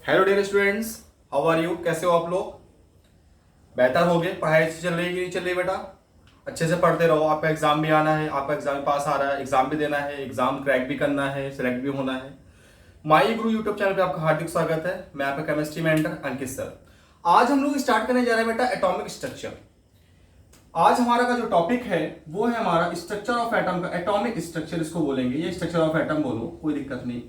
Hello dear students, how are you? कैसे हो आप लोग? बेहतर हो गए? पढ़ाई अच्छी चल रही है कि नहीं चल रही बेटा? अच्छे से पढ़ते रहो। आपका एग्जाम भी आना है, आपका एग्जाम पास आ रहा है, एग्जाम भी देना है, एग्जाम क्रैक भी करना है, सिलेक्ट भी होना है। माई गुरु यूट्यूब चैनल पे आपका हार्दिक स्वागत है। मैं आपका केमिस्ट्री मेंटर अंकित सर। आज हम लोग स्टार्ट करने जा रहे हैं बेटा एटॉमिक स्ट्रक्चर। आज हमारा का जो टॉपिक है वो है हमारा स्ट्रक्चर ऑफ एटम का, एटॉमिक स्ट्रक्चर इसको बोलेंगे। ये स्ट्रक्चर ऑफ एटम बोलो, कोई दिक्कत नहीं।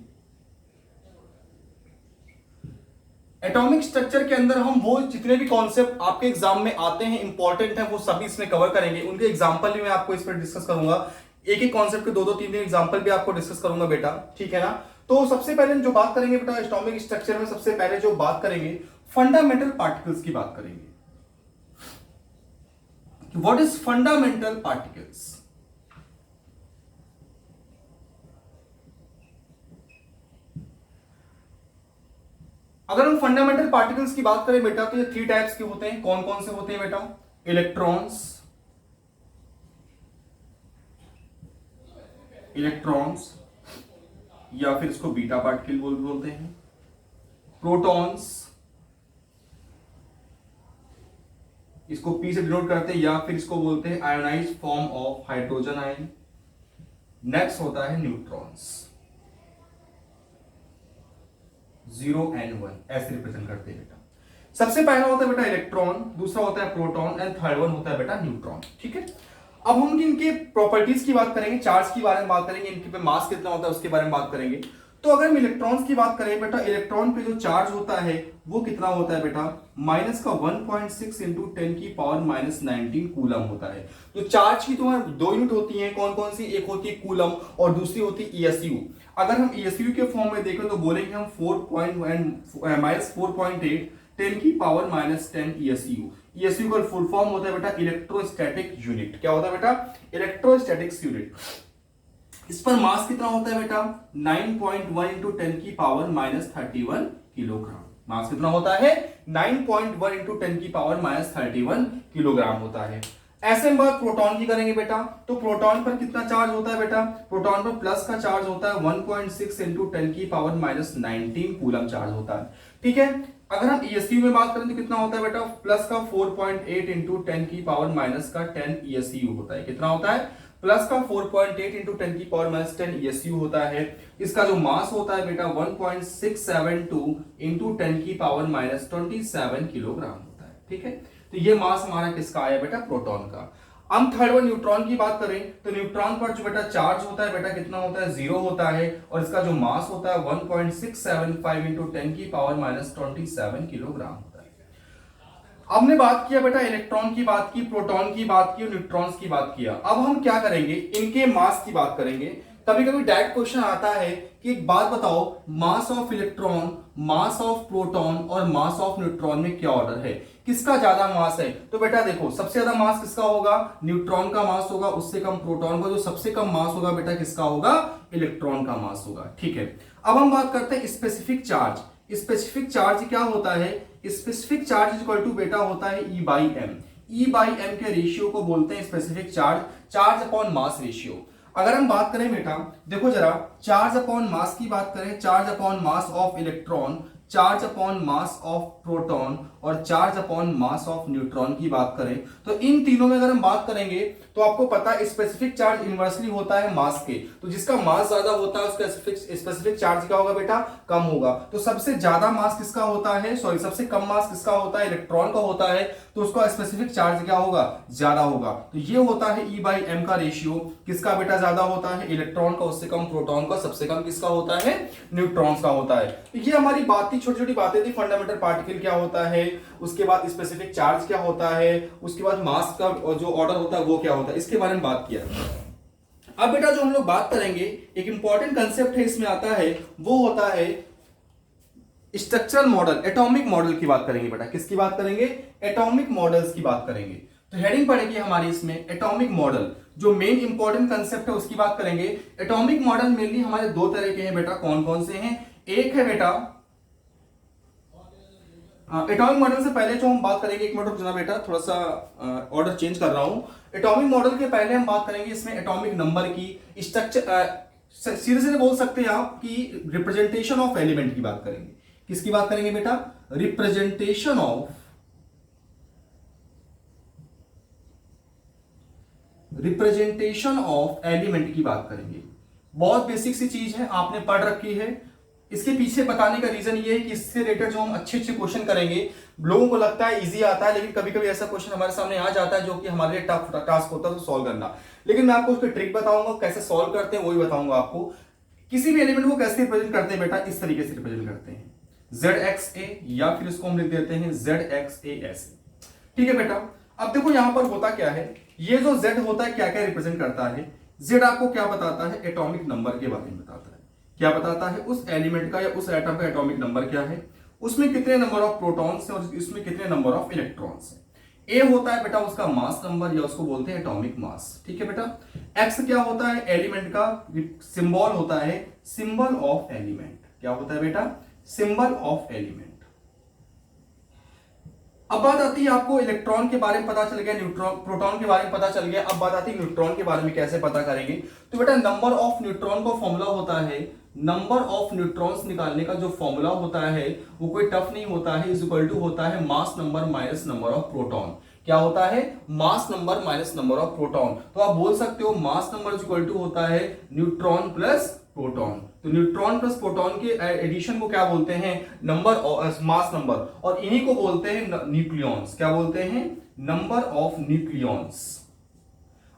एटॉमिक स्ट्रक्चर के अंदर हम वो जितने भी कॉन्सेप्ट आपके एग्जाम में आते हैं, इंपॉर्टेंट है, वो सभी इसमें कवर करेंगे। उनके एग्जांपल भी मैं आपको इस पर डिस्कस करूंगा। एक एक कॉन्सेप्ट के दो दो तीन तीन एग्जांपल भी आपको डिस्कस करूंगा बेटा, ठीक है ना। तो सबसे पहले जो बात करेंगे बेटा एटॉमिक स्ट्रक्चर में, सबसे पहले जो बात करेंगे फंडामेंटल पार्टिकल्स की बात करेंगे। What is fundamental particles? अगर हम फंडामेंटल पार्टिकल्स की बात करें बेटा तो ये थ्री टाइप्स के होते हैं। कौन कौन से होते हैं बेटा? इलेक्ट्रॉन्स, इलेक्ट्रॉन्स या फिर इसको बीटा पार्टिकल बोलते हैं। प्रोटॉन्स, इसको पी से डिनोट करते हैं, या फिर इसको बोलते हैं ionised form of hydrogen ion. Next होता है न्यूट्रॉन्स, 0 and 1 ऐसे रिप्रेजेंट करते हैं बेटा। सबसे पहला होता है बेटा इलेक्ट्रॉन, दूसरा होता है प्रोटॉन एंड थर्ड वन होता है बेटा न्यूट्रॉन, ठीक है। अब हम इनके प्रॉपर्टीज की बात करेंगे, चार्ज के बारे में बात करेंगे, इनके पे मास कितना होता है उसके बारे में बात करेंगे। तो अगर हम इलेक्ट्रॉन्स की बात करें बेटा, इलेक्ट्रॉन पे जो चार्ज होता है वो कितना होता है बेटा? माइनस का 1.6 इंटू 10 की पावर माइनस 19 कूलम होता है। तो चार्ज की तो दो यूनिट होती है, कौन कौन सी? एक होती है कूलम और दूसरी होती है ईएसयू। अगर हम ईएसयू के फॉर्म में देखें तो बोलेंगे हम 4.8 10 की पावर माइनस 10 ईएसयू। ईएसयू का फुल फॉर्म होता है बेटा इलेक्ट्रोस्टैटिक यूनिट। क्या होता है बेटा? Electrostatic unit. इस पर मास कितना होता है बेटा? 9.1 इंटू 10 की पावर माइनस 31 किलोग्राम। मास कितना होता है? 9.1 इंटू 10 की पावर माइनस 31 किलोग्राम होता है। ऐसे हम बात प्रोटॉन की करेंगे बेटा, तो प्रोटॉन पर कितना चार्ज होता है बेटा? प्रोटॉन पर प्लस का चार्ज होता है 1.6 इंटू 10 की पावर माइनस 19 कूलम चार्ज होता है, ठीक है। अगर हम ईएसयू में बात करें तो कितना होता है बेटा? प्लस का 4.8 इंटू 10 की पावर माइनस का 10 ईएसयू होता है। कितना होता है? प्लस का 4.8 इंटू 10 की पावर माइनस 10 ईएसयू होता है। इसका जो मास होता है बेटा 1.672 इंटू 10 की पावर माइनस 27 किलोग्राम होता है, ठीक है। तो ये मास हमारा किसका आया बेटा? प्रोटॉन का। हम थर्ड वन न्यूट्रॉन की बात करें तो न्यूट्रॉन पर जो बेटा चार्ज होता है बेटा कितना होता है? 0 होता है, और इसका जो मास होता है 1.675 इंटू 10 की पावर माइनस 27 किलोग्राम होता है। हमने बात किया बेटा इलेक्ट्रॉन की बात की, प्रोटॉन की बात की और न्यूट्रॉन्स की बात किया। अब हम क्या करेंगे? इनके मास की बात करेंगे। कभी कभी डायरेक्ट क्वेश्चन आता है कि एक बात बताओ, मास of electron, mass of proton और मास ऑफ न्यूट्रॉन में क्या ऑर्डर है, किसका ज्यादा मास है? तो बेटा देखो, सबसे ज्यादा मास किसका होगा? न्यूट्रॉन का मास होगा, उससे कम प्रोटॉन का। जो सबसे कम मास होगा बेटा किसका होगा? इलेक्ट्रॉन का मास होगा, ठीक है। अब हम बात करते हैं स्पेसिफिक चार्ज। स्पेसिफिक चार्ज क्या होता है? स्पेसिफिक चार्ज इक्वल टू बेटा होता है E by M. E by M के रेशियो को बोलते हैं specific charge, charge upon mass ratio. अगर हम बात करें बेटा, देखो जरा, चार्ज अपॉन मास की बात करें, charge upon mass of electron, charge upon mass of proton और charge upon mass of neutron की बात करें तो इन तीनों में अगर हम बात करेंगे तो आपको पता है स्पेसिफिक चार्ज इनवर्सली होता है मास के। तो जिसका मास ज्यादा होता है उसका स्पेसिफिक चार्ज क्या होगा बेटा? कम होगा। तो सबसे ज्यादा मास किसका होता है? सॉरी, सबसे कम मास किसका होता है? इलेक्ट्रॉन का होता है। तो उसका स्पेसिफिक चार्ज क्या होगा? ज्यादा होगा। तो ये होता है ई बाई एम का रेशियो। किसका बेटा ज्यादा होता है? इलेक्ट्रॉन का, उससे कम प्रोटॉन का, सबसे कम किसका होता है? न्यूट्रॉन्स का होता है। तो ये हमारी बात थी, छोटी छोटी बातें थी। फंडामेंटल पार्टिकल क्या होता है, उसके बाद स्पेसिफिक चार्ज क्या होता है, उसके बाद मास का जो ऑर्डर होता है वो क्या होता है, इसके बारे में बात किया। अब बेटा जो हम लोग बात करेंगे, एक इंपॉर्टेंट कंसेप्ट है इसमें आता है, वो होता है स्ट्रक्चरल मॉडल, एटॉमिक मॉडल की बात करेंगे बेटा। किसकी बात करेंगे? एटॉमिक मॉडल्स की बात करेंगे। तो हेडिंग पड़ेगी हमारी इसमें एटॉमिक मॉडल। जो मेन इंपॉर्टेंट कंसेप्ट है उसकी बात करेंगे। एटॉमिक मॉडल मेनली हमारे दो तरह के हैं बेटा। कौन कौन से हैं? एक है बेटा एटॉमिक मॉडल से पहले जो हम बात करेंगे, एक मिनट रुक जाना बेटा, थोड़ा सा ऑर्डर चेंज कर रहा हूं। एटॉमिक मॉडल के पहले हम बात करेंगे इसमें एटॉमिक नंबर की, स्ट्रक्चर, सीधे सीधे बोल सकते हैं आप कि रिप्रेजेंटेशन ऑफ एलिमेंट की बात करेंगे। किसकी बात करेंगे बेटा? रिप्रेजेंटेशन ऑफ एलिमेंट की बात करेंगे। बहुत बेसिक सी चीज है, आपने पढ़ रखी है। इसके पीछे बताने का रीजन ये है कि इससे रिलेटेड जो हम अच्छे अच्छे क्वेश्चन करेंगे, लोगों को लगता है इजी आता है, लेकिन कभी कभी ऐसा क्वेश्चन हमारे सामने आ जाता है जो कि हमारे लिए टफ टास्क होता है सॉल्व करना। लेकिन मैं आपको उसकी ट्रिक बताऊंगा, कैसे सॉल्व करते हैं वही बताऊंगा आपको। किसी भी एलिमेंट को कैसे रिप्रेजेंट करते हैं बेटा? इस तरीके से रिप्रेजेंट करते हैं, ZXA, या फिर इसको हम लिख देते हैं ZXAS। ठीक है बेटा। अब देखो यहां पर होता क्या है, ये जो Z होता है क्या क्या रिप्रेजेंट करता है? Z आपको क्या बताता है? एटॉमिक नंबर के बारे में बताता है। क्या बताता है? उस एलिमेंट का या उस एटम का एटॉमिक नंबर क्या है, उसमें कितने नंबर ऑफ प्रोटॉन्स हैं और इसमें कितने नंबर ऑफ इलेक्ट्रॉन्स हैं। ए होता है बेटा उसका मास नंबर, या उसको बोलते हैं एटॉमिक मास। ठीक है बेटा। एक्स क्या होता है? एलिमेंट का सिंबल होता है, सिंबल ऑफ एलिमेंट। क्या होता है बेटा? Symbol of element. अब बात आती है, आपको इलेक्ट्रॉन के बारे में पता चल गया, न्यूट्रॉन प्रोटॉन के बारे में पता चल गया। अब बात आती है न्यूट्रॉन के बारे में कैसे पता करेंगे। तो बेटा नंबर ऑफ न्यूट्रॉन का फॉर्मूला होता है, नंबर ऑफ न्यूट्रॉन्स निकालने का जो फॉर्मूला होता है वो कोई टफ नहीं होता है, इज इक्वल टू होता है mass number minus number of proton. क्या होता है? Mass number minus number of proton. तो आप बोल सकते हो mass number is equal to होता है न्यूट्रॉन प्लस प्रोटॉन। तो न्यूट्रॉन प्लस प्रोटॉन के एडिशन को क्या बोलते हैं? नंबर मास नंबर, और इन्हीं को बोलते हैं न्यूक्लियॉन्स। क्या बोलते हैं? Number of nucleons.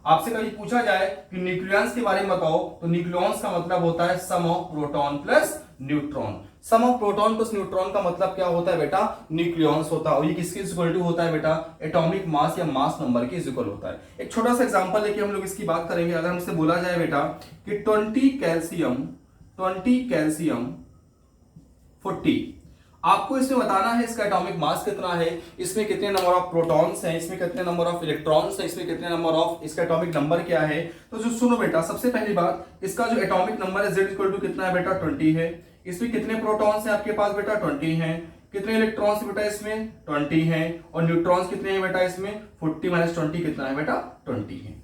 आपसे कभी पूछा जाए कि न्यूक्लियॉन्स के बारे में बताओ, तो न्यूक्लियॉन्स का मतलब होता है sum of proton plus neutron. Sum of proton plus neutron का मतलब क्या होता है बेटा? न्यूक्लियॉन्स होता है। और ये किसके इक्वल टू होता है बेटा? एटॉमिक मास या मास नंबर के इक्वल होता है। एक छोटा सा एग्जांपल लेके हम लोग इसकी बात करेंगे। अगर हमसे बोला जाए बेटा कि 20 कैल्शियम 40, आपको इसमें बताना है इसका एटॉमिक मास कितना है, इसमें कितने नंबर ऑफ प्रोटॉन्स हैं, इसमें कितने नंबर ऑफ इलेक्ट्रॉन्स हैं, इसमें कितने नंबर ऑफ, इसका एटॉमिक नंबर क्या है। तो जो सुनो बेटा, सबसे पहली बात, इसका जो एटॉमिक नंबर है Z इक्वल टू कितना है बेटा? 20 है। इसमें कितने प्रोटॉन्स हैं आपके पास बेटा? 20 हैं। कितने इलेक्ट्रॉन्स बेटा इसमें? 20 हैं। और न्यूट्रॉन्स कितने हैं बेटा इसमें? 40 माइनस 20 कितना है बेटा? 20 है।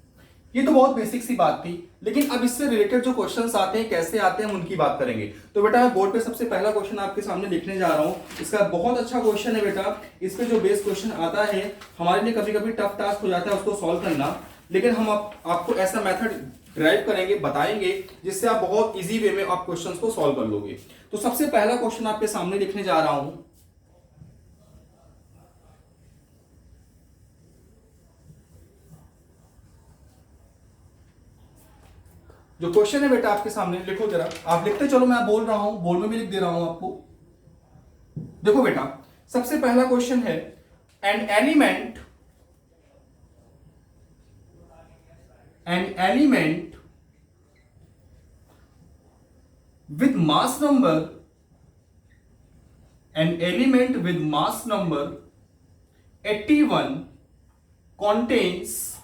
ये तो बहुत बेसिक सी बात थी, लेकिन अब इससे रिलेटेड जो क्वेश्चंस आते हैं कैसे आते हैं हम उनकी बात करेंगे। तो बेटा मैं बोर्ड पे सबसे पहला क्वेश्चन आपके सामने लिखने जा रहा हूं। इसका बहुत अच्छा क्वेश्चन है बेटा। इस पे जो बेस क्वेश्चन आता है हमारे लिए कभी कभी टफ टास्क हो जाता है उसको सॉल्व करना, लेकिन हम आपको ऐसा मेथड ड्राइव करेंगे, बताएंगे, जिससे आप बहुत इजी वे में आप क्वेश्चंस को सॉल्व कर लोगे। तो सबसे पहला क्वेश्चन आपके सामने लिखने जा रहा हूं। जो क्वेश्चन है बेटा आपके सामने, लिखो जरा, आप लिखते चलो, मैं बोल रहा हूं, बोर्ड में भी लिख दे रहा हूं आपको। देखो बेटा, सबसे पहला क्वेश्चन है, an element with mass number, an element with mass number 81 contains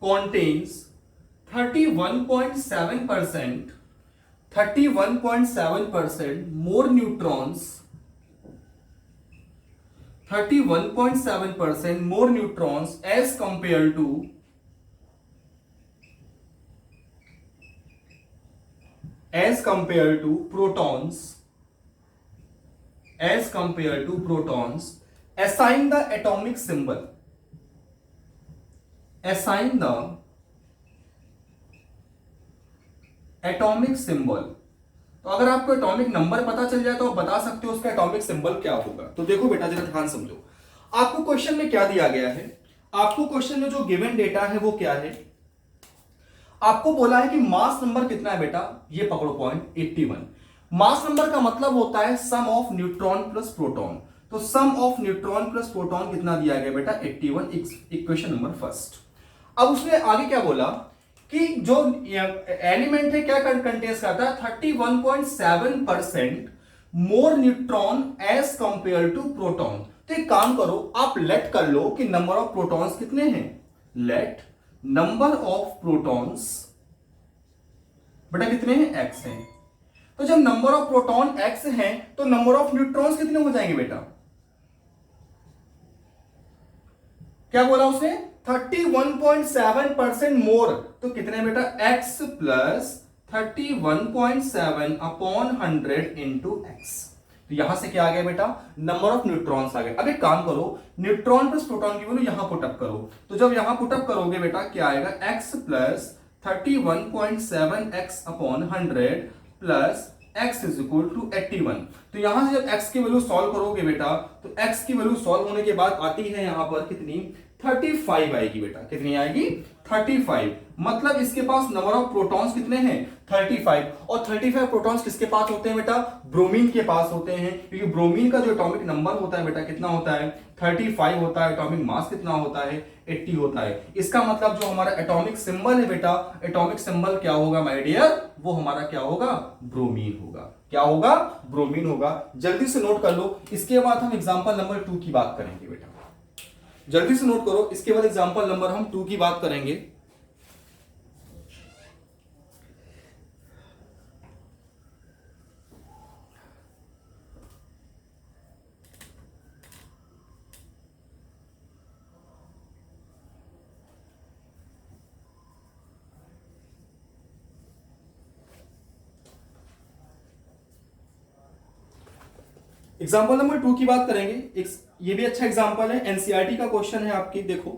31.7% more neutrons, 31.7% more neutrons as compared to protons, assign the atomic symbol, तो अगर आपको एटॉमिक नंबर पता चल जाए तो आप बता सकते हो उसका एटॉमिक सिंबल क्या होगा। तो देखो बेटा जरा ध्यान समझो, आपको क्वेश्चन में क्या दिया गया है। आपको क्वेश्चन में जो गिवन डेटा है वो क्या है, आपको बोला है कि मास नंबर कितना है बेटा, ये पकड़ो पॉइंट 81। मास नंबर का मतलब होता है sum of neutron plus proton. तो सम ऑफ न्यूट्रॉन प्लस प्रोटॉन कितना दिया गया बेटा? 81, इक्वेशन नंबर फर्स्ट। अब उसने आगे क्या बोला कि जो एलिमेंट है क्या कंटेन्स करता है, 31.7% more neutron as compared to proton. तो एक काम करो, आप लेट कर लो कि नंबर ऑफ प्रोटॉन्स कितने हैं, लेट नंबर ऑफ प्रोटॉन्स बेटा कितने हैं, x हैं। तो जब नंबर ऑफ प्रोटॉन x हैं तो नंबर ऑफ न्यूट्रॉन्स कितने हो जाएंगे बेटा? क्या बोला उसने? 31.7% मोर। तो कितने बेटा? x plus 31.7 upon 100 into x. तो यहां से क्या आ गया बेटा, नंबर ऑफ न्यूट्रॉन्स आ गए। अब एक काम करो, न्यूट्रॉन प्लस प्रोटॉन की वैल्यू यहां पुटअप करो। तो जब यहां पुटअप करोगे बेटा क्या आएगा, x plus 31.7 x upon 100 plus x is equal to 81। तो यहां से जब x की वैल्यू सॉल्व करोगे बेटा, तो x की वैल्यू सॉल्व होने के बाद आती है यहां पर कितनी, 35 आएगी बेटा। कितनी आएगी, 35। मतलब इसके पास नंबर ऑफ प्रोटॉन्स कितने हैं, 35। और 35 प्रोटॉन्स किसके पास होते हैं बेटा, ब्रोमीन के पास होते हैं, क्योंकि ब्रोमीन का जो एटॉमिक नंबर होता है बेटा कितना होता है, 35 होता है। एटॉमिक मास कितना होता है, 80 होता है। इसका मतलब जो हमारा एटॉमिक सिंबल है बेटा, एटॉमिक सिंबल क्या होगा माय डियर, वो हमारा क्या होगा, ब्रोमीन होगा। क्या होगा, ब्रोमीन होगा। जल्दी से नोट कर लो। इसके बाद हम एग्जांपल नंबर 2 की बात करेंगे बेटा, जल्दी से नोट करो। इसके बाद एग्जांपल नंबर हम 2 की बात करेंगे। एग्जाम्पल नंबर 2 की बात करेंगे। ये भी अच्छा एग्जाम्पल है, एनसीईआरटी का क्वेश्चन है आपकी। देखो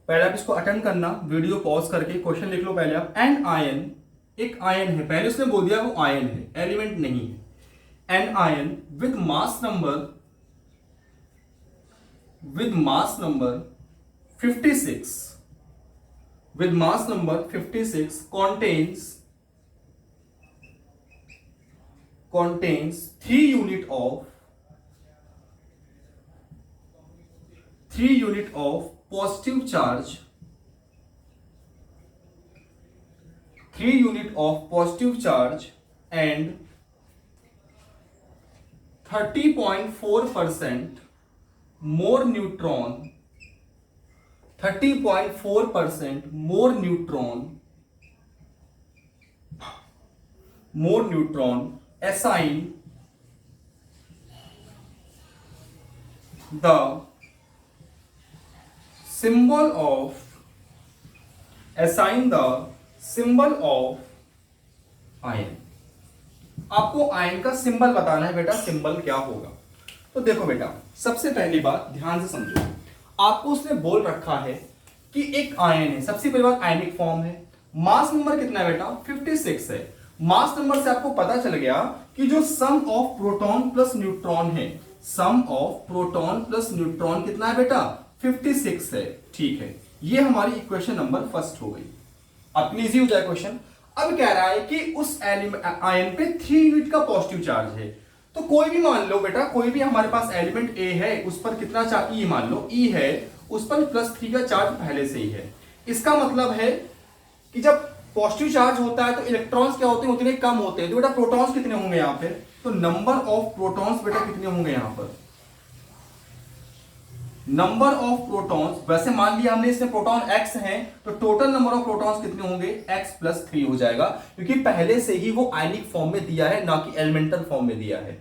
पहले आप इसको अटेंड करना, वीडियो पॉज करके क्वेश्चन लिख लो पहले आप। एन आयन, एक आयन है, पहले उसने बोल दिया वो आयन है, एलिमेंट नहीं है। An ion with mass number 56, with mass number 56 contains 3 unit of positive charge, 3 unit of positive charge and 30.4% more neutron, 30.4% more neutron assign the symbol of ion। आपको आयन का सिंबल बताना है बेटा, symbol क्या होगा। तो देखो बेटा, सबसे पहली बात ध्यान से समझो। आपको उसने बोल रखा है कि एक आयन है, सबसे पहली बात आयनिक फॉर्म है, मास नंबर कितना है बेटा, 56 है। मास नंबर से आपको पता चल गया कि जो सम ऑफ प्रोटॉन प्लस न्यूट्रॉन है, sum of proton plus neutron कितना है बेटा, 56 है। ठीक है, ये हमारी इक्वेशन नंबर फर्स्ट हो गई। अब इजी हो जाए क्वेश्चन। अब कह रहा है कि उस आयन पे 3 यूनिट का पॉजिटिव चार्ज है। तो कोई भी मान लो बेटा, कोई भी हमारे पास एलिमेंट ए है, उस पर कितना चार्ज, ई मान लो, ई है, उस पर +3 का चार्ज पहले से ही है। इसका मतलब है कि जब पॉजिटिव चार्ज होता है तो इलेक्ट्रॉन्स क्या होते हैं, उतने कम होते हैं। तो बेटा प्रोटॉन्स कितने होंगे यहाँ पे, तो नंबर ऑफ प्रोटॉन्स बेटा कितने होंगे यहाँ पर, नंबर ऑफ प्रोटॉन्स। वैसे मान लिया हमने इसमें प्रोटॉन x है, तो टोटल नंबर ऑफ प्रोटॉन्स कितने होंगे, x+3 हो जाएगा, क्योंकि पहले से ही वो आयनिक फॉर्म में दिया है, ना कि एलिमेंटल फॉर्म में दिया है।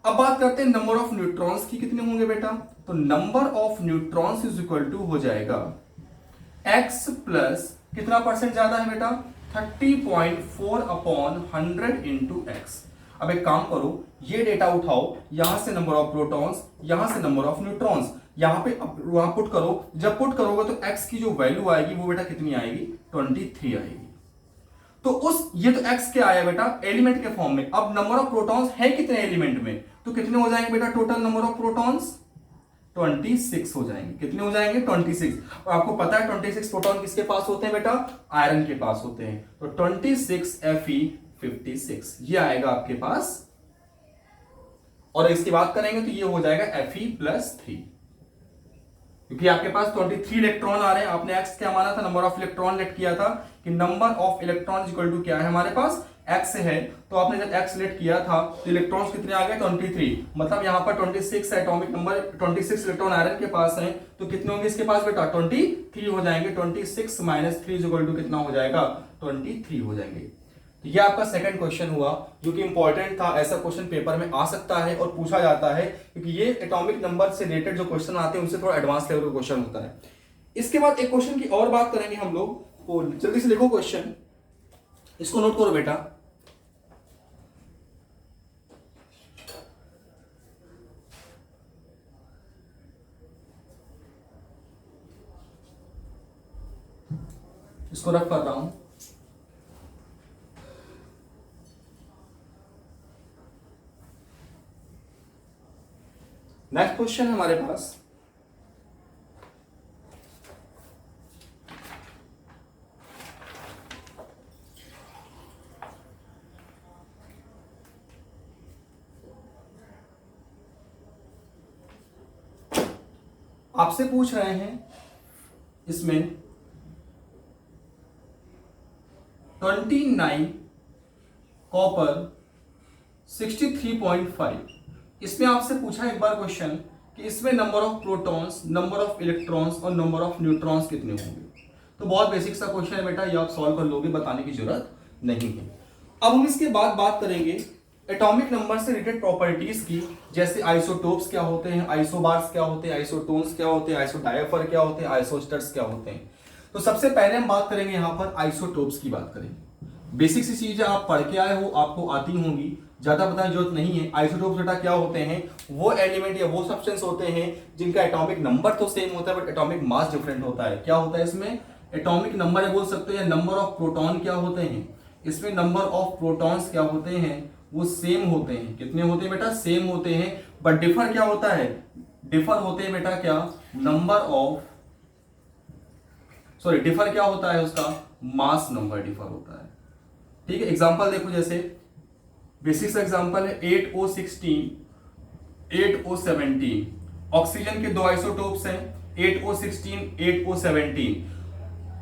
अब बात करते हैं नंबर ऑफ न्यूट्रॉन्स की, कितने होंगे बेटा, तो number of neutrons is equal to हो जाएगा x प्लस कितना परसेंट ज्यादा है बेटा, 30.4 अपॉन 100 इंटू एक्स। अब एक काम करो, ये डेटा उठाओ, यहां से नंबर ऑफ प्रोटॉन्स, यहां से नंबर ऑफ न्यूट्रॉन्स, यहां पे वहां पुट करो। जब पुट करोगे तो x की जो वैल्यू आएगी वो बेटा कितनी आएगी, 23 आएगी। तो ये तो x क्या आया बेटा, एलिमेंट के फॉर्म में। अब नंबर ऑफ प्रोटॉन्स है कितने एलिमेंट में, तो कितने हो जाएंगे बेटा, टोटल नंबर ऑफ प्रोटॉन्स 26 हो जाएंगे। कितने हो जाएंगे, 26। और आपको पता है 26 प्रोटॉन किसके पास होते हैं बेटा, आयरन के पास होते हैं। तो 26 Fe56 ये आएगा आपके पास। और इसकी बात करेंगे तो ये हो जाएगा Fe+3, क्योंकि आपके पास 23 इलेक्ट्रॉन आ रहे हैं। आपने x क्या माना था, नंबर ऑफ इलेक्ट्रॉन लेट किया था कि number of electron equal to क्या है हमारे पास, x है। तो आपने जब x लेट किया था तो इलेक्ट्रॉन्स कितने आ गए, 23। मतलब यहां पर 26 एटॉमिक नंबर, 26 इलेक्ट्रॉन आयरन के पास है, तो कितने होंगे इसके पास बेटा, 23 हो जाएंगे। 26 - 3 इक्वल टू कितना हो जाएगा, 23 हो जाएंगे। तो ये आपका सेकंड क्वेश्चन हुआ जो कि इंपॉर्टेंट था, ऐसा क्वेश्चन पेपर में आ सकता है और पूछा जाता है क्योंकि ये एटॉमिक नंबर से रिलेटेड जो क्वेश्चन आते हैं उनसे थोड़ा एडवांस लेवल का क्वेश्चन होता है। इसके बाद एक क्वेश्चन की और बात करेंगे हम लोग, और जल्दी से लिखो क्वेश्चन, इसको नोट करो बेटा। इसको रख कर रहा हूं। नेक्स्ट क्वेश्चन है हमारे पास, आपसे पूछ रहे हैं इसमें 29 कॉपर 63.5, इसमें आपसे पूछा एक बार क्वेश्चन कि इसमें number of protons, number of electrons और नंबर ऑफ न्यूट्रॉन्स कितने होंगे। तो बहुत बेसिक सा क्वेश्चन है बेटा, ये आप सॉल्व कर लोगे, बताने की जरूरत नहीं है। अब हम इसके बाद बात करेंगे एटॉमिक नंबर से रिलेटेड प्रॉपर्टीज की, जैसे आइसोटोप्स क्या होते हैं, आइसोबार्स क्या होते हैं, आइसोटोन्स क्या होते हैं, आइसोडायफर क्या होते हैं, आइसोस्टर्स क्या होते हैं। तो सबसे पहले हम बात करेंगे यहां पर आइसोटोप्स की बात करेंगे। बेसिक सी चीजें आप पढ़ के आए हो, आपको आती होंगी, ज्यादा बताने की जरूरत नहीं है। आइसोटोप्स बेटा क्या होते हैं, वो एलिमेंट या वो सब्सटेंस होते हैं जिनका एटॉमिक नंबर तो सेम होता है बट एटॉमिक मास डिफरेंट होता है। क्या होता है इसमें, एटॉमिक नंबर बोल सकते हैं, नंबर ऑफ प्रोटॉन क्या होते हैं, इसमें नंबर ऑफ प्रोटॉन्स क्या होते हैं, वो सेम होते हैं। कितने होते हैं बेटा, सेम होते हैं, बट डिफर क्या होता है, डिफर होते हैं बेटा क्या, नंबर ऑफ, सॉरी डिफर क्या होता है उसका, मास नंबर डिफर होता है। ठीक है, एग्जांपल देखो, जैसे बेसिक सा एग्जांपल है 8O16 8O17, ऑक्सीजन के दो आइसोटोप्स हैं 8O16 8O17,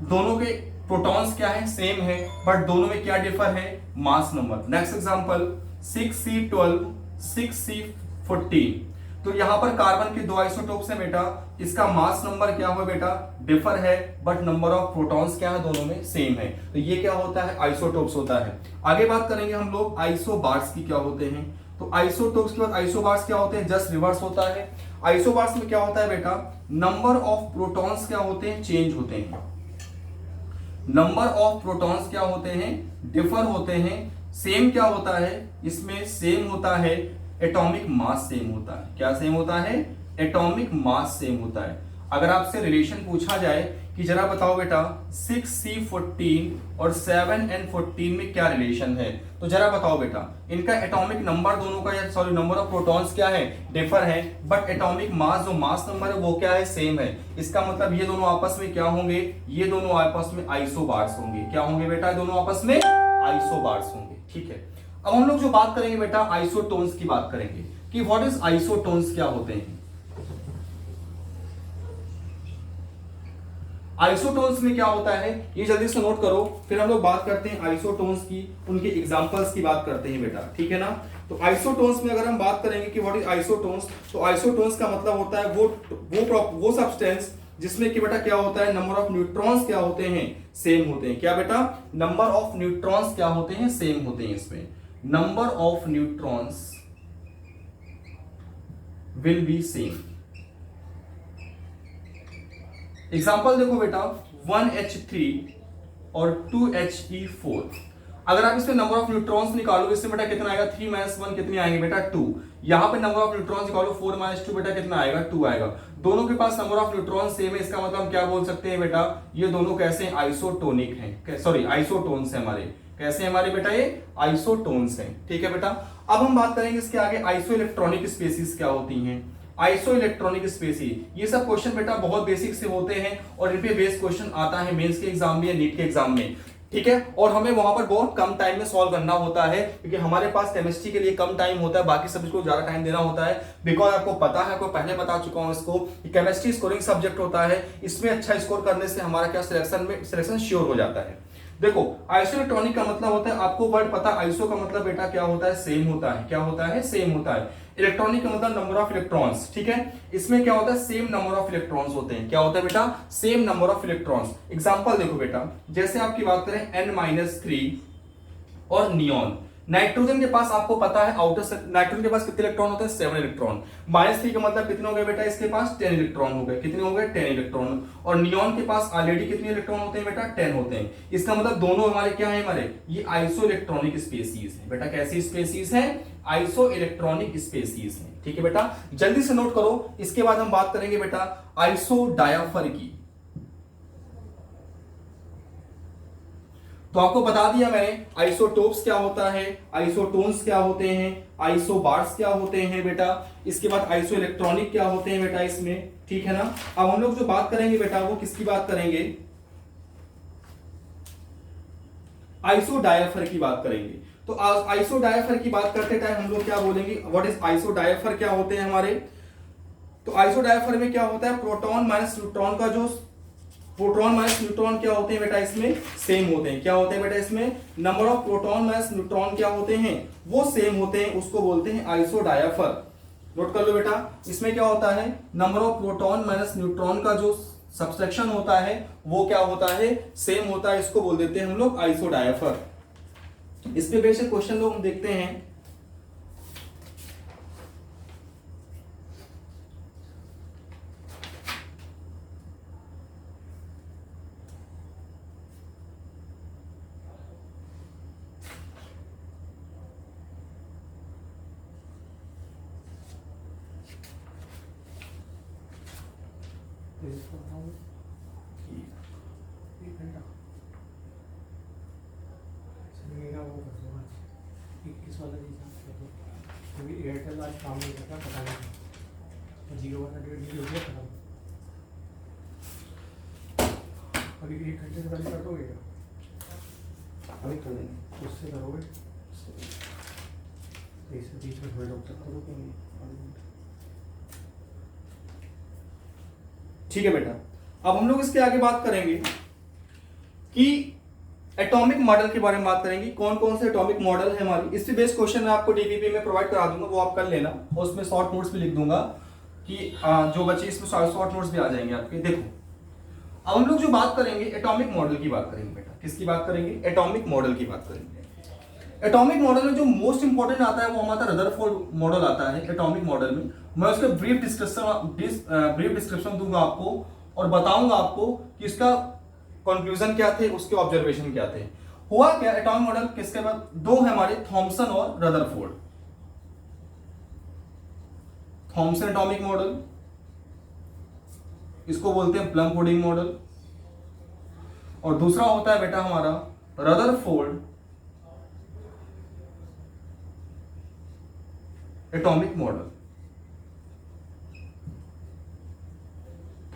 दोनों के प्रोटॉन्स क्या है, सेम है, बट दोनों में क्या डिफर है, mass number. Next example 6C12 6C14, तो यहां पर कार्बन के दो आइसोटोप्स हैं बेटा, इसका मास नंबर क्या हुआ बेटा, डिफर है, बट नंबर ऑफ प्रोटॉन्स क्या है, दोनों में सेम है। तो ये क्या होता है, आइसोटोप्स होता है। आगे बात करेंगे हम लोग आइसोबार्स की क्या होते हैं। तो आइसोटोप्स के बाद आइसोबार्स क्या होते हैं, जस्ट रिवर्स होता है। आइसोबार्स में क्या होता है बेटा, नंबर ऑफ प्रोटॉन्स क्या होते हैं, चेंज होते हैं, नंबर ऑफ प्रोटॉन्स क्या होते हैं, डिफर होते हैं। सेम क्या होता है इसमें, सेम होता है, एटॉमिक मास सेम होता है। क्या सेम होता है, एटॉमिक मास सेम होता है। अगर आपसे रिलेशन पूछा जाए कि जरा बताओ बेटा 6C14 और 7N14 में क्या रिलेशन है, तो जरा बताओ बेटा, इनका एटॉमिक नंबर दोनों का, या सॉरी नंबर ऑफ प्रोटॉन्स क्या है, डिफर है, बट एटॉमिक मास जो मास नंबर है वो क्या है, सेम है। इसका मतलब ये दोनों आपस में क्या होंगे, ये दोनों आपस में आइसोबार्स होंगे। क्या होंगे बेटा, दोनों आपस में आइसोबार्स होंगे। ठीक है, अब हम लोग जो बात करेंगे बेटा आइसोटोन्स की बात करेंगे कि व्हाट इज आइसोटोन्स, क्या होते हैं। आइसोटोन्स में क्या होता है, ये जल्दी से नोट करो, फिर हम लोग बात करते हैं आइसोटोन्स की, उनके एग्जांपल्स की बात करते हैं बेटा। ठीक है ना, तो आइसोटोन्स में अगर हम बात करेंगे कि व्हाट इज आइसोटोन्स, तो आइसोटोन्स का मतलब होता है वो सब्सटेंस जिसमें कि बेटा क्या होता है, नंबर ऑफ न्यूट्रॉन्स क्या होते हैं, सेम होते हैं। क्या बेटा, नंबर ऑफ न्यूट्रॉन्स क्या होते हैं, सेम होते हैं। इसमें number of neutrons will be same. Example देखो बेटा 1H3 और 2He4, अगर आप इसमें नंबर ऑफ न्यूट्रॉन्स निकालोगे, इसमें बेटा कितना आएगा, 3 - 1 कितने आएंगे बेटा, 2। यहां पे नंबर ऑफ न्यूट्रॉन्स निकालो, 4 - 2 बेटा कितना आएगा, 2 आएगा। दोनों के पास नंबर ऑफ न्यूट्रॉन सेम है, इसका मतलब हम क्या बोल सकते हैं बेटा, ये दोनों कैसे हैं, आइसोटोनिक हैं, सॉरी आइसोटोन्स हैं हमारे। कैसे हैं हमारे बेटा, ये आइसोटोन्स हैं। ठीक है बेटा, अब हम बात करेंगे इसके आगे आइसो इलेक्ट्रॉनिक स्पेसीज क्या होती हैं। आइसो इलेक्ट्रॉनिक स्पेसीज, ये सब क्वेश्चन बेटा बहुत बेसिक से होते हैं और इन पे बेस्ड क्वेश्चन आता है मेंस के एग्जाम में या नीट के एग्जाम में। ठीक है, और हमें वहां पर बहुत कम टाइम में सॉल्व करना होता है क्योंकि हमारे पास केमिस्ट्री के लिए कम टाइम होता है, बाकी सब्जेक्ट को ज्यादा टाइम देना होता है। बिकॉज आपको पता है, आपको पहले बता चुका हूं इसको, कि केमिस्ट्री स्कोरिंग सब्जेक्ट होता है, इसमें अच्छा स्कोर करने से हमारा क्या सिलेक्शन श्योर हो जाता है। देखो आइसो इलेक्ट्रॉनिक का मतलब होता है, आपको वर्ड पता, आइसो का मतलब बेटा क्या होता है, सेम होता है। क्या होता है, सेम होता है। इलेक्ट्रॉनिक का मतलब नंबर ऑफ इलेक्ट्रॉन्स। ठीक है, इसमें क्या होता है, सेम नंबर ऑफ इलेक्ट्रॉन्स होते हैं। क्या होता है बेटा, same number of electrons. Example देखो बेटा, जैसे आपकी बात करें n - 3 और नियॉन। नाइट्रोजन के पास आपको पता है आउटर नाइट्रोजन के पास कितने इलेक्ट्रॉन होते हैं 7 इलेक्ट्रॉन। -3 का मतलब कितने हो गए बेटा इसके पास 10 इलेक्ट्रॉन हो गए। कितने हो गए 10 इलेक्ट्रॉन। और नियॉन के पास ऑलरेडी कितने इलेक्ट्रॉन होते हैं बेटा 10 होते हैं। इसका मतलब दोनों हमारे क्या है हमारे ये आइसो इलेक्ट्रॉनिक स्पेसीज है बेटा। कैसी स्पेसीज है आइसो इलेक्ट्रॉनिक स्पेसीज है। ठीक है बेटा जल्दी से नोट करो। इसके बाद हम बात करेंगे बेटा आइसो डायाफर की। तो आपको बता दिया मैंने आइसोटोप्स क्या होता है, आइसोटोन्स क्या होते हैं, आइसोबार्स क्या होते हैं बेटा। इसके बाद आइसो इलेक्ट्रॉनिक क्या होते हैं बेटा इसमें। ठीक है ना। अब हम लोग जो बात करेंगे बेटा वो किसकी बात करेंगे आइसो डायाफर की बात करेंगे। तो आइसो डायाफर की बात करते टाइम हम लोग क्या बोलेंगे व्हाट इज आइसो डायाफर क्या होते हैं हमारे। तो आइसो डायाफर में क्या होता है प्रोटॉन माइनस न्यूट्रॉन का जो प्रोटॉन माइनस न्यूट्रॉन क्या होते हैं बेटा इसमें सेम होते हैं। क्या होते हैं बेटा इसमें number of proton minus neutron क्या होते हैं वो सेम होते हैं। उसको बोलते हैं आइसो डायाफर। नोट कर लो बेटा इसमें क्या होता है number of proton minus neutron का जो सब्सट्रैक्शन होता है वो क्या होता है सेम होता है। इसको बोल देते हैं हम लोग आइसो डायाफर। इस पे बेसिक क्वेश्चन लोग हम देखते हैं। एयरटेल आज काम नहीं करता पता नहीं 0 वाला डेट नहीं हो गया खत्म। अभी 1 घंटे से पहले कर दोगे क्या अभी कर देंगे उससे करोगे इससे बीच में थोड़े लोग तक करोगे। ठीक है बेटा अब हम लोग इसके आगे बात करेंगे कि एटॉमिक मॉडल के बारे में बात करेंगे। कौन कौन से एटॉमिक मॉडल है हमारी। इससे बेस्ड क्वेश्चन मैं आपको डीबीपी में प्रोवाइड करा दूंगा वो आप कर लेना और उसमें शॉर्ट नोट्स भी लिख दूंगा कि जो बच्चे इसमें शॉर्ट नोट्स भी आ जाएंगे आपके। देखो अब हम लोग जो बात करेंगे एटॉमिक मॉडल की बात करेंगे बेटा। किसकी बात करेंगे एटॉमिक मॉडल की बात करेंगे। एटॉमिक मॉडल में जो मोस्ट इंपॉर्टेंट आता है वो हमारा रदरफोर्ड मॉडल आता है। एटॉमिक मॉडल में मैं उसका ब्रीफ डिस्क्रिप्शन दूंगा आपको और बताऊंगा आपको कि इसका कंक्लूजन क्या थे उसके ऑब्जर्वेशन क्या थे। हुआ क्या एटॉमिक मॉडल किसके बाद दो है हमारे थॉमसन और रदरफोर्ड। थॉमसन एटॉमिक मॉडल इसको बोलते हैं प्लम पुडिंग मॉडल और दूसरा होता है बेटा हमारा Rutherford atomic model.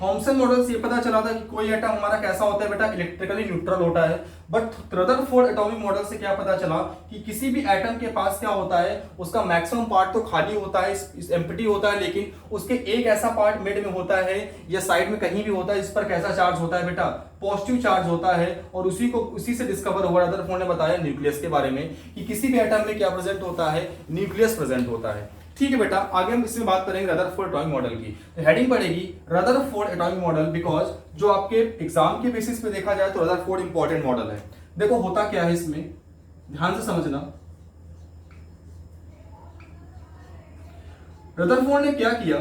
Thompson model से ये पता चला था कि कोई एटम हमारा कैसा होता है बेटा इलेक्ट्रिकली न्यूट्रल होता है। बट रदरफोर्ड एटॉमिक मॉडल से क्या पता चला कि किसी भी एटम के पास क्या होता है उसका मैक्सिमम पार्ट तो खाली होता है एम्प्टी होता है लेकिन उसके एक ऐसा पार्ट मिड में होता है या साइड में कहीं भी होता है इस पर कैसा चार्ज होता है बेटा पॉजिटिव चार्ज होता है। और उसी से डिस्कवर हुआ रदरफोर्ड ने बताया न्यूक्लियस के बारे में कि किसी भी एटम में क्या प्रेजेंट होता है न्यूक्लियस प्रेजेंट होता है। ठीक है बेटा आगे हम इसमें बात करेंगे रदरफोर्ड एटॉमिक मॉडल की। तो हेडिंग पड़ेगी रदरफोर्ड एटॉमिक मॉडल बिकॉज जो आपके एग्जाम के बेसिस पे देखा जाए तो रदरफोर्ड इंपॉर्टेंट मॉडल है। देखो होता क्या है इसमें ध्यान से समझना। रदरफोर्ड ने क्या किया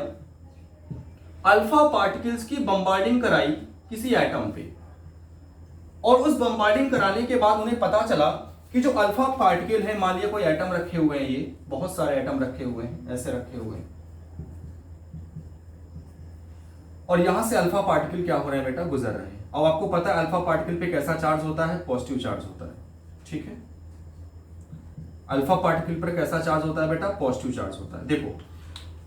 अल्फा पार्टिकल्स की बम्बार्डिंग कराई किसी एटम पे और उस बम्बार्डिंग कराने के बाद उन्हें पता चला कि जो अल्फा पार्टिकल है मान लिया कोई एटम रखे हुए हैं ये बहुत सारे एटम रखे हुए हैं ऐसे रखे हुए हैं और यहां से अल्फा पार्टिकल क्या हो रहे हैं बेटा गुजर रहे हैं। अब आपको पता है अल्फा पार्टिकल पे कैसा चार्ज होता है पॉजिटिव चार्ज होता है। ठीक है अल्फा पार्टिकल पर कैसा चार्ज होता है बेटा पॉजिटिव चार्ज होता है। देखो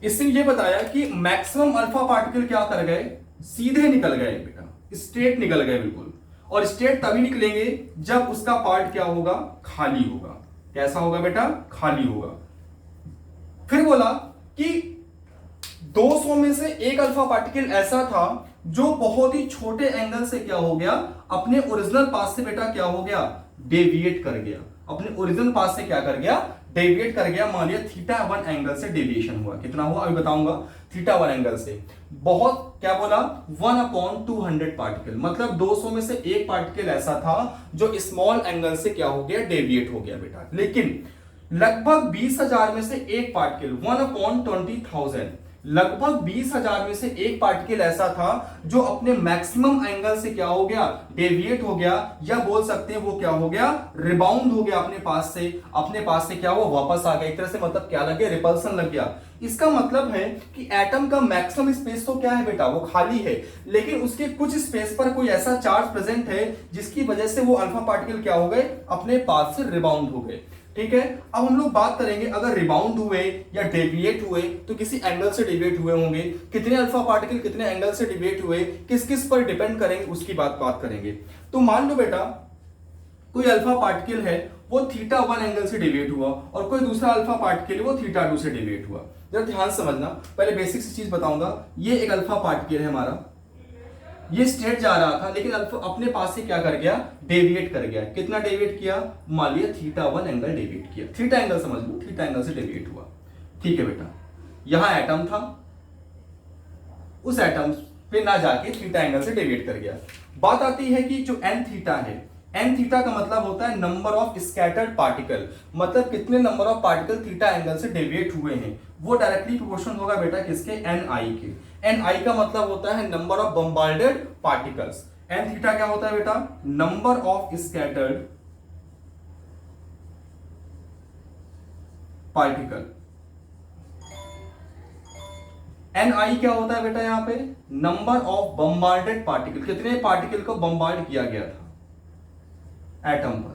इससे ये बताया कि मैक्सिमम अल्फा पार्टिकल क्या कर गए सीधे निकल गए बेटा स्ट्रेट निकल गए बिल्कुल। और स्टेट तभी निकलेंगे जब उसका पार्ट क्या होगा खाली होगा। कैसा होगा बेटा खाली होगा। फिर बोला कि 200 में से एक अल्फा पार्टिकल ऐसा था जो बहुत ही छोटे एंगल से क्या हो गया अपने ओरिजिनल पाथ से बेटा क्या हो गया डेविएट कर गया। अपने ओरिजिनल पाथ से क्या कर गया डेविएट कर गया, मान लिया थीटा 1 एंगल से डेविएशन हुआ, कितना हुआ अभी बताऊंगा, थीटा 1 एंगल से बहुत, क्या बोला, 1/200 पार्टिकल, मतलब 200 में से एक पार्टिकल ऐसा था जो स्मॉल एंगल से क्या हो गया, डेविएट हो गया बेटा। लेकिन लगभग 20,000 में से एक पार्टिकल, 1/20,000, लगभग 20,000 में से एक पार्टिकल ऐसा था जो अपने मैक्सिमम एंगल से क्या हो गया, डेविएट हो गया, या बोल सकते हैं वो क्या हो गया, रिबाउंड हो गया अपने पास से क्या हुआ, वापस आ गया। एक तरह से मतलब क्या लग गया, रिपल्सन लग गया। इसका मतलब है कि एटम का मैक्सिमम स्पेस तो क्या है बेटा, वो खाली है, लेकिन उसके कुछ स्पेस पर कोई ऐसा चार्ज प्रेजेंट है जिसकी वजह से वो अल्फा पार्टिकल क्या हो गए, अपने पास से रिबाउंड हो गए। ठीक है, अब हम लोग बात करेंगे अगर रिबाउंड हुए या डेविएट हुए तो किसी एंगल से डेविएट हुए होंगे, कितने अल्फा पार्टिकल कितने एंगल से डेविएट हुए, किस किस पर डिपेंड करेंगे उसकी बात करेंगे। तो मान लो बेटा कोई अल्फा पार्टिकल है वो थीटा 1 एंगल से डेविएट हुआ और कोई दूसरा अल्फा पार्टिकल वो थीटा 2 से डेविएट हुआ। जरा ध्यान समझना, पहले बेसिक सी चीज बताऊंगा। ये एक अल्फा पार्टिकल है हमारा, ये स्ट्रेट जा रहा था लेकिन अल्फा अपने पास से क्या कर गया, डेविएट कर गया। कितना डेविएट किया, मान लिया थीटा 1 एंगल डेविएट किया, थीटा एंगल समझ लो, थीटा एंगल से डेविएट हुआ। ठीक है बेटा, यहां एटम था, उस एटम पे ना जाके थीटा एंगल से डेविएट कर गया। बात आती है कि जो एन थीटा है, एन थीटा का मतलब होता है नंबर ऑफ स्कैटर्ड पार्टिकल, मतलब कितने number of particle theta angle से डेविएट हुए हैं, वो डायरेक्टली प्रोपोर्शनल होगा बेटा किसके, एन आई के। एन आई का मतलब होता है number of bombarded particles. N theta क्या होता है बेटा, number of scattered particle. N I क्या होता है बेटा, यहां पे नंबर ऑफ बम्बार्डेड पार्टिकल, कितने पार्टिकल को बम्बार्ड किया गया था एटम पर।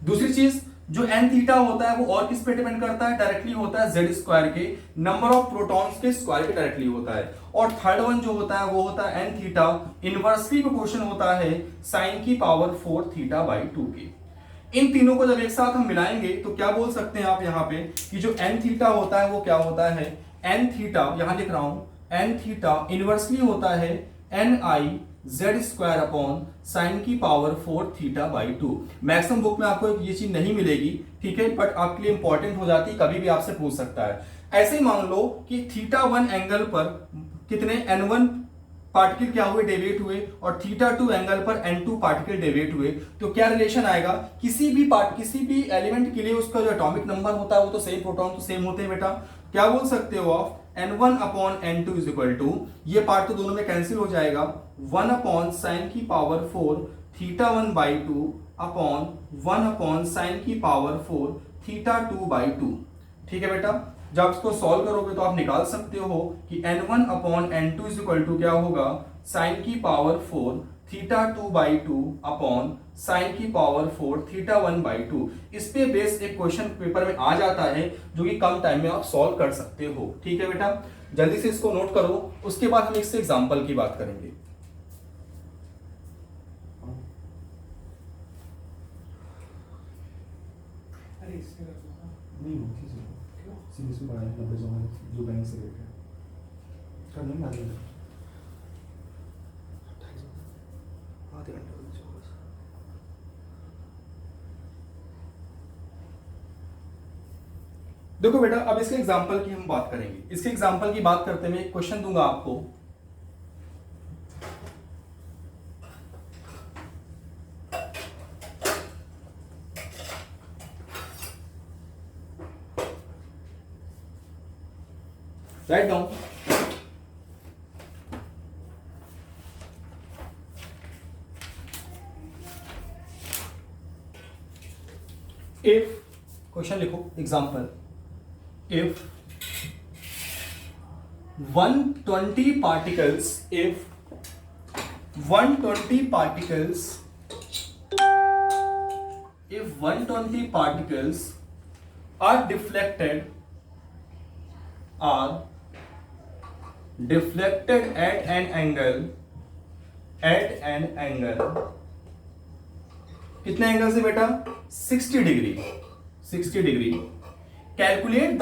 दूसरी चीज जो एन थीटा होता है वो और किस पे डिपेंड करता है, डायरेक्टली होता है जेड स्क्वायर के, नंबर ऑफ प्रोटॉन्स के स्क्वायर पे डायरेक्टली होता है। और थर्ड वन जो होता है वो होता है एन थीटा इनवर्सली प्रोपोर्शन होता है साइन की पावर 4 थीटा बाई 2 के। इन तीनों को जब एक साथ हम मिलाएंगे तो क्या बोल सकते हैं आप यहां पे कि जो एन थीटा होता है वो क्या होता है, एन थीटा, यहां लिख रहा हूं, एन थीटा इनवर्सली होता है N I Z square upon sine की power 4 theta by 2। Maximum book में आपको ये चीज नहीं मिलेगी, ठीक है, बट आपके लिए इंपॉर्टेंट हो जाती है, कभी भी आपसे पूछ सकता है। ऐसे ही मान लो कि थीटा 1 एंगल पर कितने n1 पार्टिकल क्या हुए, डेविएट हुए, और थीटा 2 एंगल पर n2 पार्टिकल डेविएट हुए, तो क्या रिलेशन आएगा, किसी भी एलिमेंट के लिए उसका जो एटॉमिक नंबर होता है वो तो सेम, प्रोटॉन तो सेम होते हैं बेटा। क्या बोल सकते हो आप, n1 upon n2 is equal to, ये पार्ट तो दोनों में कैंसिल हो जाएगा, 1 अपॉन साइन की power 4 theta 1 by 2 upon 1 upon sine की पावर 4 थीटा 2 बाई 2। ठीक है बेटा, जब इसको सॉल्व करोगे तो आप निकाल सकते हो कि n1 upon n2 is equal to क्या होगा, साइन की power 4 theta 2 by 2 upon sine की पावर 4 थीटा 1 बाई 2। इस पे बेस एक क्वेश्चन पेपर में आ जाता है जो कि कम टाइम में आप सॉल्व कर सकते हो। ठीक है बेटा, जल्दी से इसको नोट करो, उसके बाद हम इससे एग्जांपल की बात करेंगे। अरे इससे कर दो ना। नहीं होती सर, क्यों? सीरीज में पढ़ाया 90 जो बैंक से लेके करने में आ जाएगा। आधे घंटे हो गए बस। देखो बेटा, अब इसके एग्जांपल की हम बात करेंगे। इसके एग्जांपल की बात करते हुए एक क्वेश्चन दूंगा आपको, राइट डाउन। इफ, क्वेश्चन लिखो, example, if 120 particles, if 120 particles, if 120 particles are deflected at an angle, कितने एंगल से बेटा, 60 degree, 60 degree. Calculate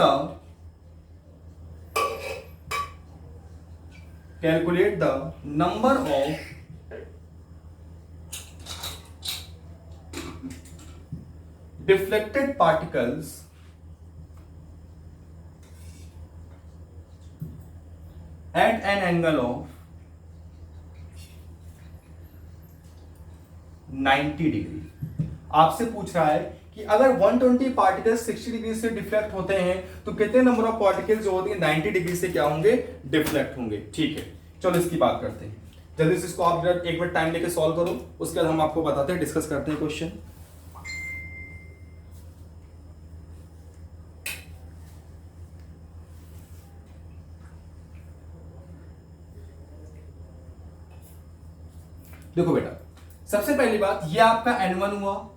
the number of deflected particles at an angle of 90 degree. आपसे पूछ रहा है कि अगर 120 पार्टिकल्स 60 डिग्री से डिफ्लेक्ट होते हैं तो कितने नंबर ऑफ पार्टिकल्स जो होते हैं 90 डिग्री से क्या होंगे, डिफ्लेक्ट होंगे। ठीक है, चलो इसकी बात करते हैं। जल्दी से इसको आप एक मिनट टाइम लेके सॉल्व करो, उसके बाद हम आपको बताते हैं, डिस्कस करते हैं क्वेश्चन। देखो बेटा, सबसे पहली बात, ये आपका N1 हुआ,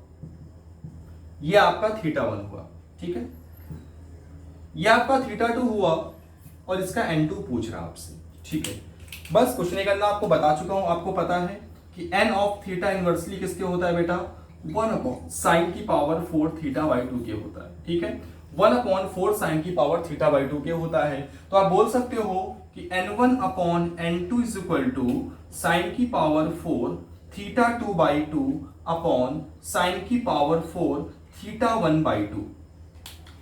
ये आपका θ1 हुआ, ठीक है, ये आपका θ2 हुआ और इसका N2 पूछ रहा आपसे। ठीक है, बस कुछ नहीं करना, आपको बता चुका हूं, आपको पता है कि n ऑफ थीटा इनवर्सली किसके होता है बेटा, 1/sin की पावर 4 θ/2 के होता है। ठीक है, 1/4 sin की पावर θ/2 के होता है। तो आप बोल सकते हो कि n1/n2 is equal to sine की पावर 4 θ2/2 अपॉन साइन की पावर 4 θ1/2।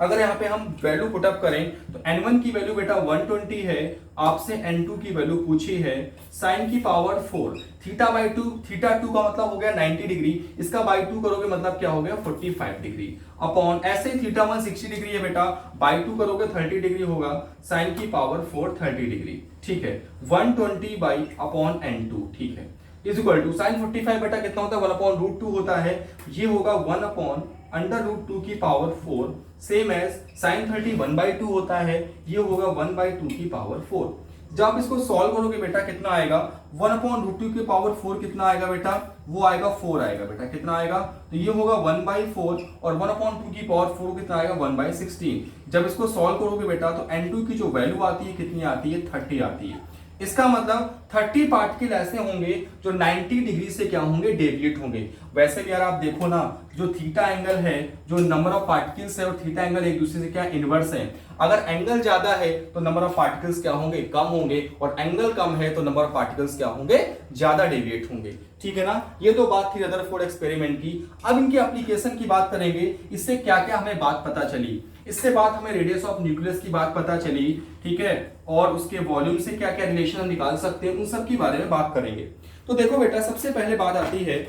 अगर यहाँ पे हम वैल्यू पुटअप करें तो n1 की वैल्यू बेटा 120 है, आपसे n2 की वैल्यू पूछी है साइन की पावर 4 θ/2, θ2 का मतलब हो गया 90 डिग्री, इसका बाई 2 करोगे मतलब क्या हो गया 45 डिग्री, अपॉन ऐसे θ1 60 डिग्री है बेटा, बाई 2 करोगे 30 डिग्री होगा, साइन की पावर 4 30 डिग्री। ठीक है, 120 बाई अपॉन n2, ठीक है, इज इक्वल टू साइन 45 बेटा कितना होता है 1/√2 होता है, ये होगा 1/√2 की पावर 4, सेम एज साइन 30 1/2 होता है, ये होगा 1/2 की पावर 4। जब आप इसको सॉल्व करोगे बेटा कितना आएगा, 1/√2 की पावर 4 कितना आएगा बेटा, वो आएगा 4 आएगा बेटा, कितना आएगा, तो ये होगा 1/4 और 1/2 की पावर 4 कितना आएगा 1/16। जब इसको सॉल्व करोगे बेटा तो n2 की जो वैल्यू आती है कितनी आती है 30 आती है। इसका मतलब 30 पार्टिकल ऐसे होंगे जो 90 डिग्री से क्या होंगे, डेविएट होंगे। वैसे भी यार आप देखो ना, जो थीटा एंगल है, जो नंबर ऑफ पार्टिकल्स है और थीटा एंगल एक दूसरे से क्या इनवर्स है। अगर एंगल ज्यादा है तो नंबर ऑफ पार्टिकल्स क्या होंगे, कम होंगे, और एंगल कम है तो नंबर ऑफ पार्टिकल्स क्या होंगे, ज्यादा डेविएट होंगे। ठीक है ना, ये तो बात थी रदरफोर्ड एक्सपेरिमेंट की। अब इनकी एप्लीकेशन की बात करेंगे, इससे क्या क्या हमें बात पता चली। इससे बात हमें रेडियस ऑफ न्यूक्लियस की बात पता चली, ठीक है, और उसके वॉल्यूम से क्या क्या रिलेशन हम निकाल सकते हैं, उन सब के बारे में बात करेंगे। तो देखो बेटा, सबसे पहले बात आती है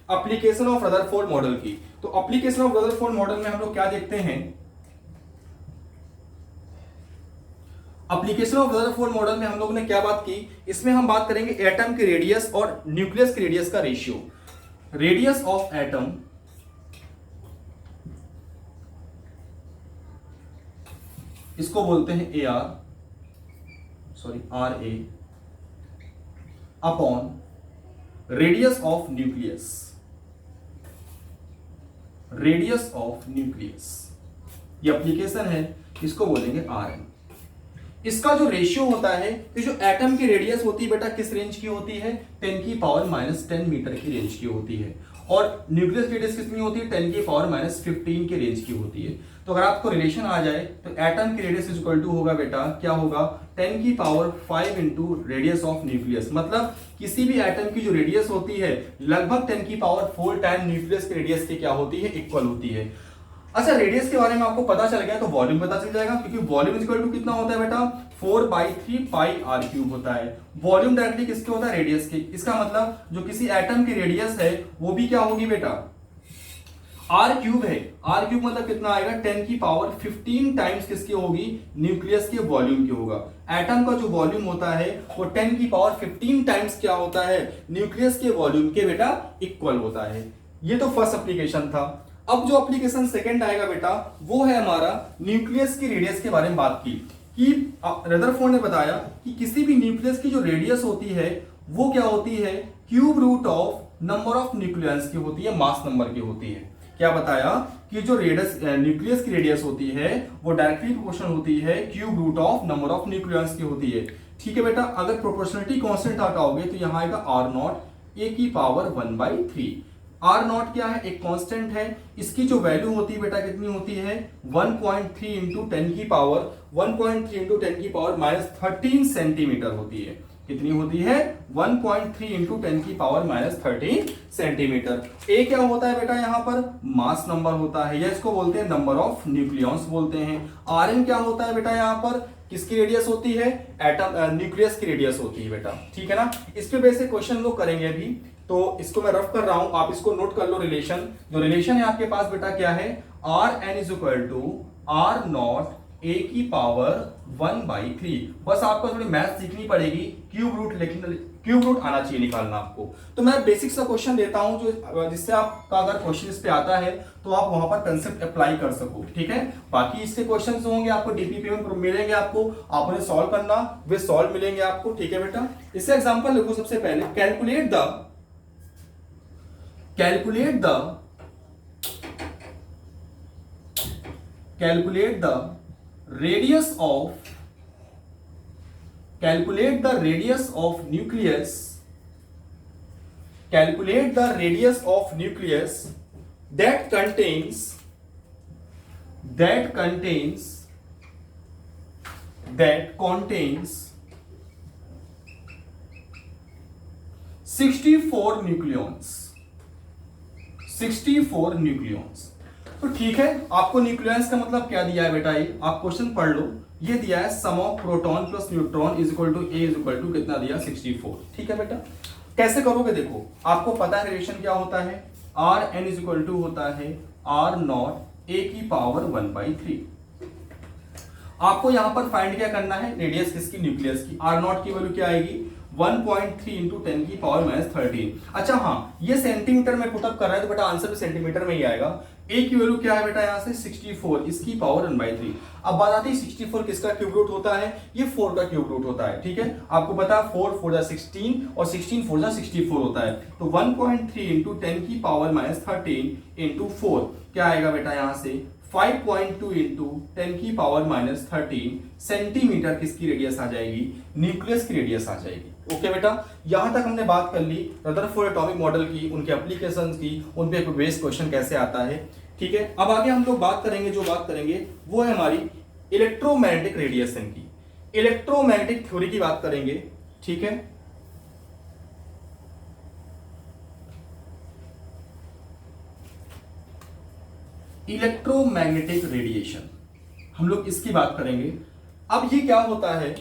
एप्लीकेशन ऑफ रदरफोर्ड मॉडल की। तो एप्लीकेशन ऑफ रदरफोर्ड मॉडल में हम लोग क्या देखते हैं, एप्लीकेशन ऑफ रदरफोर्ड मॉडल में हम लोगों ने क्या बात की, इसमें हम बात करेंगे एटम के रेडियस और न्यूक्लियस के रेडियस का रेशियो। रेडियस ऑफ एटम इसको बोलते हैं AR, sorry RA upon radius of nucleus, radius of nucleus, ये एप्लीकेशन है, इसको बोलेंगे RM। इसका जो रेशियो होता है, कि जो एटम की रेडियस होती है बेटा किस रेंज की होती है, 10⁻⁻10 मीटर की रेंज की होती है, और न्यूक्लियस रेडियस कितनी होती है, 10⁻⁻15 की रेंज की होती है। तो अगर आपको रिलेशन आ जाए तो एटम की रेडियस इज इक्वल टू होगा बेटा, क्या होगा, 10⁵ इंटू रेडियस ऑफ न्यूक्लियस। मतलब किसी भी एटम की जो रेडियस होती है लगभग 10⁴ टाइम न्यूक्लियस की रेडियस के क्या होती है, इक्वल होती है। अच्छा, रेडियस के बारे में आपको पता चल गया तो वॉल्यूम पता चल जाएगा, क्योंकि वॉल्यूम इज इक्वल टू कितना होता है बेटा, 4/3 πr³ होता है। वॉल्यूम डायरेक्टली किसके होता है, रेडियस के। इसका मतलब जो किसी एटम की रेडियस है वो भी क्या होगी बेटा, r³ है। r³ मतलब कितना आएगा, 10⁻15 टाइम्स किसकी होगी, न्यूक्लियस के वॉल्यूम की होगा। एटम का जो वॉल्यूम होता है वो 10⁻15 टाइम्स क्या होता है, न्यूक्लियस के वॉल्यूम के बेटा इक्वल होता है। ये तो फर्स्ट एप्लीकेशन था। अब जो एप्लीकेशन सेकंड आएगा बेटा, वो है हमारा न्यूक्लियस की रेडियस के बारे में बात की, कि रदरफोर्ड ने बताया कि किसी भी न्यूक्लियस की जो रेडियस होती है वो क्या होती है, cube root of number of nucleus की होती है, मास नंबर की होती है। क्या बताया कि जो रेडियस न्यूक्लियस की रेडियस होती है वो डायरेक्टली प्रोपोर्शनल होती है cube root of number of nucleus की होती है। ठीक है बेटा, अगर प्रोपोर्शनलिटी कांस्टेंट हटाओगे तो यहां आएगा r0 a⁻1/3। r0 क्या है, एक कांस्टेंट है, इसकी जो वैल्यू होती है बेटा कितनी होती है, 1.3 इंटू 10⁻13 सेंटीमीटर होती है। कितनी होती है 1.3 इंटू 10 की पावर -13 सेंटीमीटर। ए क्या होता है बेटा यहाँ पर मास नंबर होता है, या इसको बोलते हैं नंबर ऑफ न्यूक्लियॉन्स बोलते हैं। आरएन क्या होता है बेटा यहाँ पर, किसकी रेडियस होती है, एटम न्यूक्लियस की रेडियस होती है बेटा, ठीक है ना। इस पे बेसिक क्वेश्चन लोग करेंगे अभी, तो इसको मैं रफ कर रहा हूं, आप इसको नोट कर लो। रिलेशन, जो रिलेशन है आपके पास बेटा क्या है, R N is equal to R naught A की पावर 1/3। बस आपको थोड़ी मैथ सीखनी पड़ेगी, क्यूब रूट, लेकिन क्यूब रूट आना चाहिए निकालना आपको। तो मैं बेसिक सा क्वेश्चन देता हूं जो जिससे आपका अगर क्वेश्चन इस पे आता है तो आप वहां पर कंसेप्ट अप्लाई कर सको, ठीक है। बाकी इसके क्वेश्चंस होंगे आपको डीपीपी में मिलेंगे, आपको आप उन्हें सॉल्व करना, वे सॉल्व मिलेंगे आपको, ठीक है बेटा। इससे एग्जांपल लिखो सबसे पहले, calculate the radius of nucleus that contains 64 nucleons. तो ठीक है, आपको न्यूक्लियस का मतलब क्या दिया है बेटा, ये आप क्वेश्चन पढ़ लो। ये दिया है sum of proton plus neutron is equal to A is equal to कितना दिया 64, ठीक है बेटा। कैसे करोगे देखो, आपको पता है रिलेशन क्या होता है, R N is equal to होता है आर नॉट ए की पावर 1/3। आपको यहां पर फाइंड क्या करना है, रेडियस किसकी, न्यूक्लियस की। आर नॉट की वैल्यू क्या आएगी 1.3 इंटू 10 की पावर -13। अच्छा हाँ, ये सेंटीमीटर में पुटअप कर रहा है तो बेटा आंसर भी सेंटीमीटर में ही आएगा। ए की वैल्यू क्या है बेटा यहाँ से 64, इसकी पावर 1/3। अब बात आती है 64 किसका क्यूब रूट होता है, ये 4 का क्यूब रूट होता है, ठीक है। आपको पता है 4 4 जा 16 और 16 4 जा 64 होता है। तो 1.3 इंटू 10 की पावर -13 इंटू 4 क्या आएगा बेटा यहाँ से 5.2 इंटू 10 की पावर -13 सेंटीमीटर किसकी रेडियस आ जाएगी, न्यूक्लियस की रेडियस आ जाएगी। ओके बेटा, यहां तक हमने बात कर ली रदरफोर्ड एटॉमिक मॉडल की, उनके एप्लीकेशंस की, उन पे बेस्ड क्वेश्चन कैसे आता है, ठीक है। अब आगे हम लोग बात करेंगे, जो बात करेंगे वो है हमारी इलेक्ट्रोमैग्नेटिक रेडिएशन की, इलेक्ट्रोमैग्नेटिक थ्योरी की बात करेंगे, ठीक है। इलेक्ट्रोमैग्नेटिक रेडिएशन हम लोग इसकी बात करेंगे। अब ये क्या होता है,